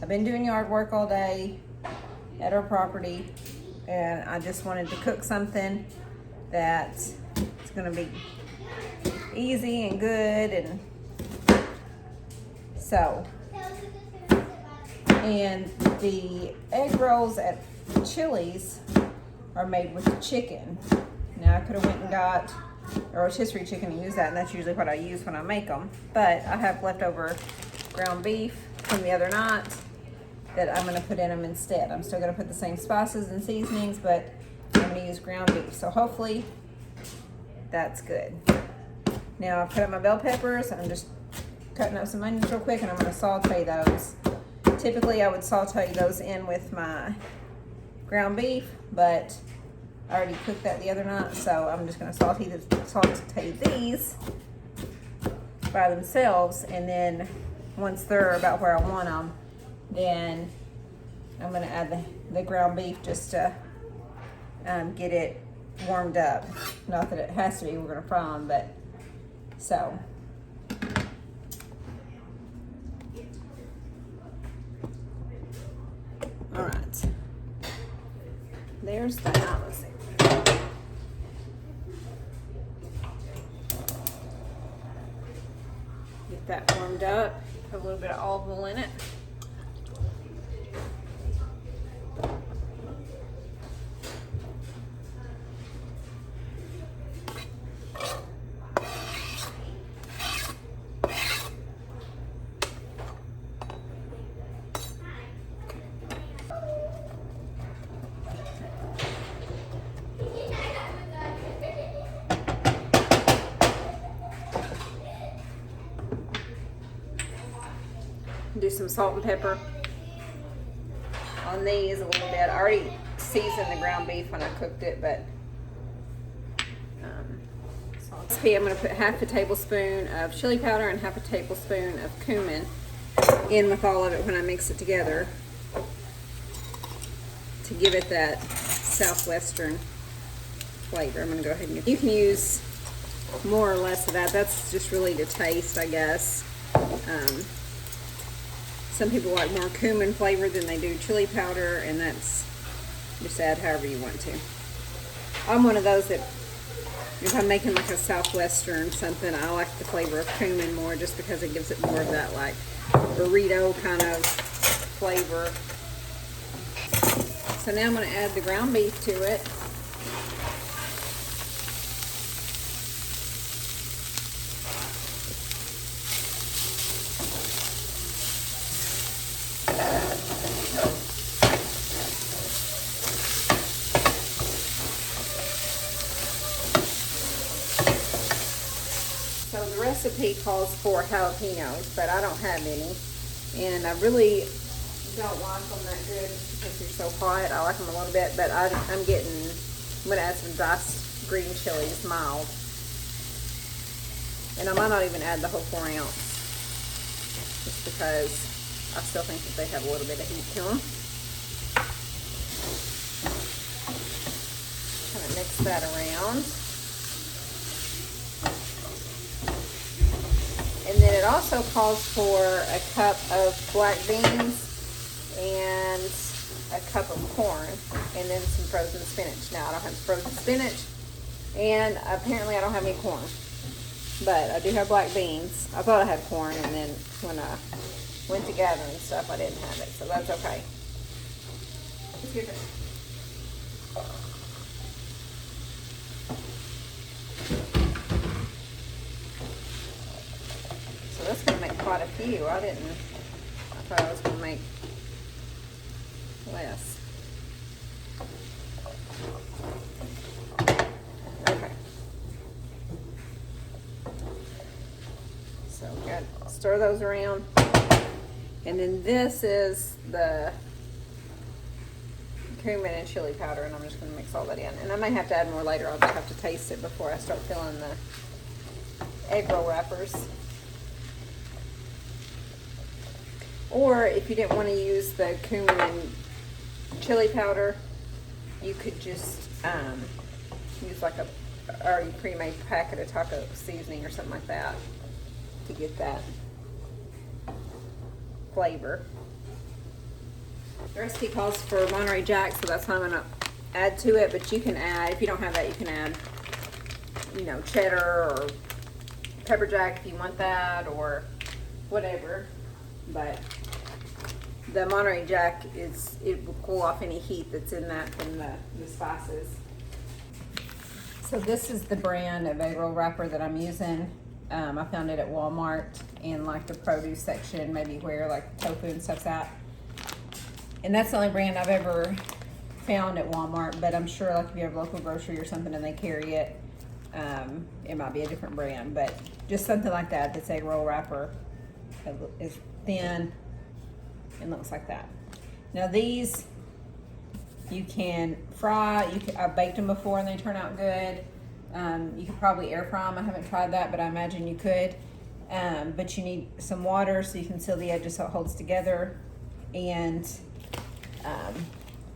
I've been doing yard work all day at our property, and I just wanted to cook something that's gonna be easy and good, and so, and the egg rolls at Chili's are made with chicken. Now I could have went and got a rotisserie chicken and used that, and that's usually what I use when I make them. But I have leftover ground beef from the other night that I'm gonna put in them instead. I'm still gonna put the same spices and seasonings, but I'm gonna use ground beef. So hopefully that's good. Now I've cut up my bell peppers. I'm just cutting up some onions real quick, and I'm gonna saute those. Typically I would saute those in with my ground beef, but I already cooked that the other night, so I'm just gonna saute these by themselves, and then once they're about where I want them, then I'm gonna add the ground beef just to get it warmed up. Not that it has to be, we're gonna fry them, but so. All right, there's that. Let's see. Get that warmed up. Put a little bit of olive oil in it. Do some salt and pepper on these a little bit. I already seasoned the ground beef when I cooked it, but I'm going to put half a tablespoon of chili powder and half a tablespoon of cumin in with all of it when I mix it together to give it that Southwestern flavor. I'm going to go ahead and you can use more or less of that. That's just really to taste, I guess. Some people like more cumin flavor than they do chili powder, and that's just add however you want to. I'm one of those that if I'm making like a Southwestern something, I like the flavor of cumin more just because it gives it more of that like burrito kind of flavor. So now I'm going to add the ground beef to it. So the recipe calls for jalapenos, but I don't have any, and I really don't like them that good because they're so hot. I like them a little bit, but I'm going to add some diced green chilies, mild, and I might not even add the whole 4 ounce, just because I still think that they have a little bit of heat to them. Kind of mix that around. And then it also calls for a cup of black beans and a cup of corn, and then some frozen spinach. Now I don't have frozen spinach, and apparently I don't have any corn, but I do have black beans. I thought I had corn, and then when I went to gather and stuff, I didn't have it, so that's okay. Let's give it. So that's going to make quite a few. I thought I was going to make less. Okay. So we got to stir those around. And then this is the cumin and chili powder, and I'm just going to mix all that in. And I may have to add more later. I'll just have to taste it before I start filling the egg roll wrappers. Or if you didn't want to use the cumin and chili powder, you could just use like a already pre-made packet of taco seasoning or something like that to get that flavor. The recipe calls for Monterey Jack, so that's what I'm gonna add to it, but you can add, if you don't have that, you can add, you know, cheddar or pepper jack if you want that, or whatever. But the Monterey Jack it will cool off any heat that's in that from the spices. So this is the brand of egg roll wrapper that I'm using. I found it at Walmart in like the produce section, maybe where like tofu and stuff's at. And that's the only brand I've ever found at Walmart, but I'm sure like if you have a local grocery or something and they carry it, it might be a different brand, but just something like that that's egg roll wrapper. It is thin and looks like that. Now these you can fry. I've baked them before and they turn out good. You could probably air fry them. I haven't tried that, but I imagine you could. But you need some water so you can seal the edges so it holds together. And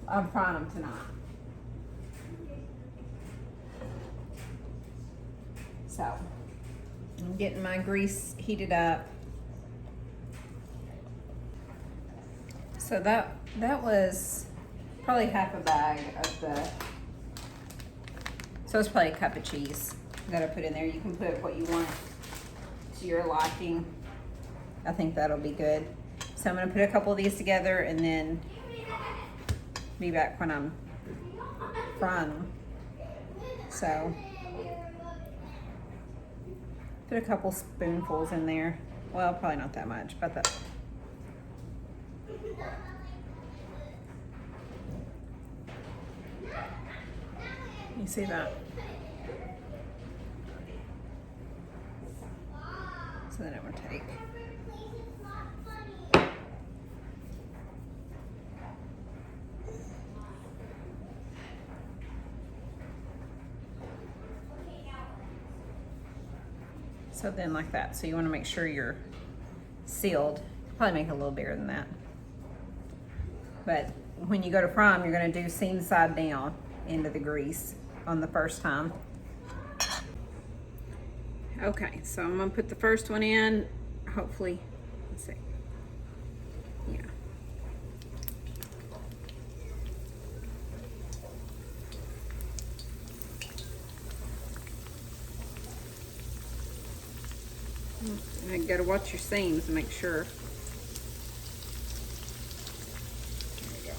I'm frying them tonight. So I'm getting my grease heated up. So that was probably half a bag of the, so it's probably a cup of cheese that I put in there. You can put what you want to your liking. I think that'll be good. So I'm gonna put a couple of these together and then be back when I'm frying them. So put a couple spoonfuls in there. Well, probably not that much, but that. You see that? So then it would take. So then like that. So you want to make sure you're sealed. Probably make it a little bigger than that. But when you go to fry them, you're going to do seam side down into the grease on the first time. Okay, so I'm going to put the first one in. Hopefully, let's see. Yeah. You gotta watch your seams and make sure. There we go.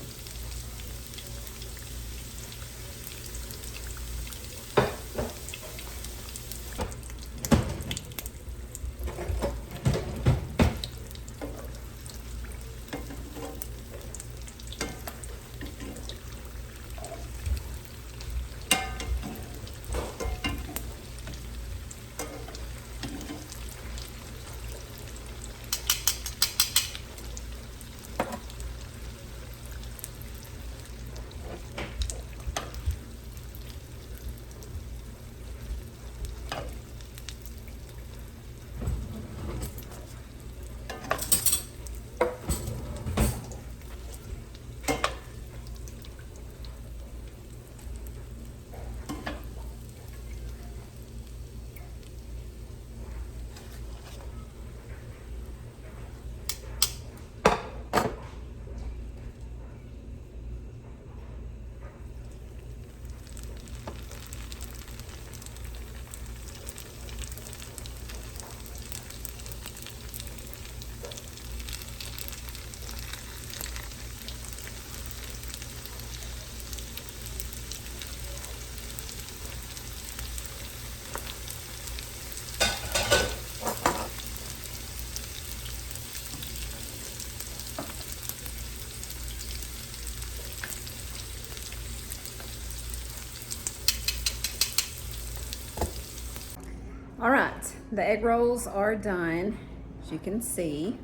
All right, the egg rolls are done. As you can see,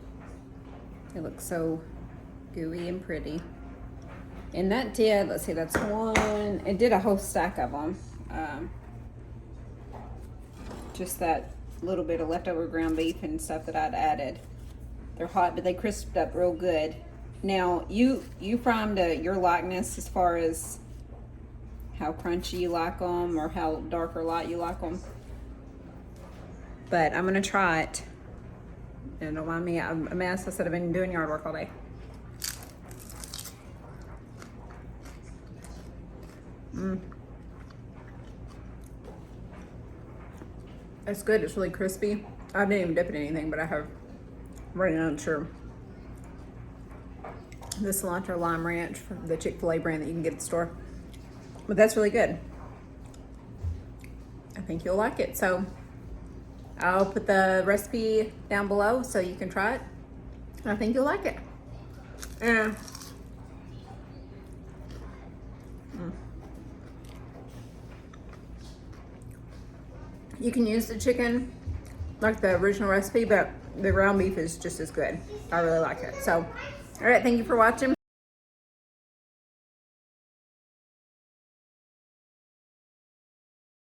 it looks so gooey and pretty. And that did, let's see, that's one, it did a whole stack of them. Just that little bit of leftover ground beef and stuff that I'd added. They're hot, but they crisped up real good. Now, you fry them to your likeness as far as how crunchy you like them or how dark or light you like them. But I'm gonna try it. And don't mind me, I'm a mess. I said I've been doing yard work all day. It's good. It's really crispy. I didn't even dip it in anything, but I have right now, sure, the cilantro lime ranch from the Chick-fil-A brand that you can get at the store. But that's really good. I think you'll like it. So I'll put the recipe down below so you can try it. I think you'll like it. Yeah. You can use the chicken like the original recipe, but the ground beef is just as good. I really like it. So, all right, thank you for watching.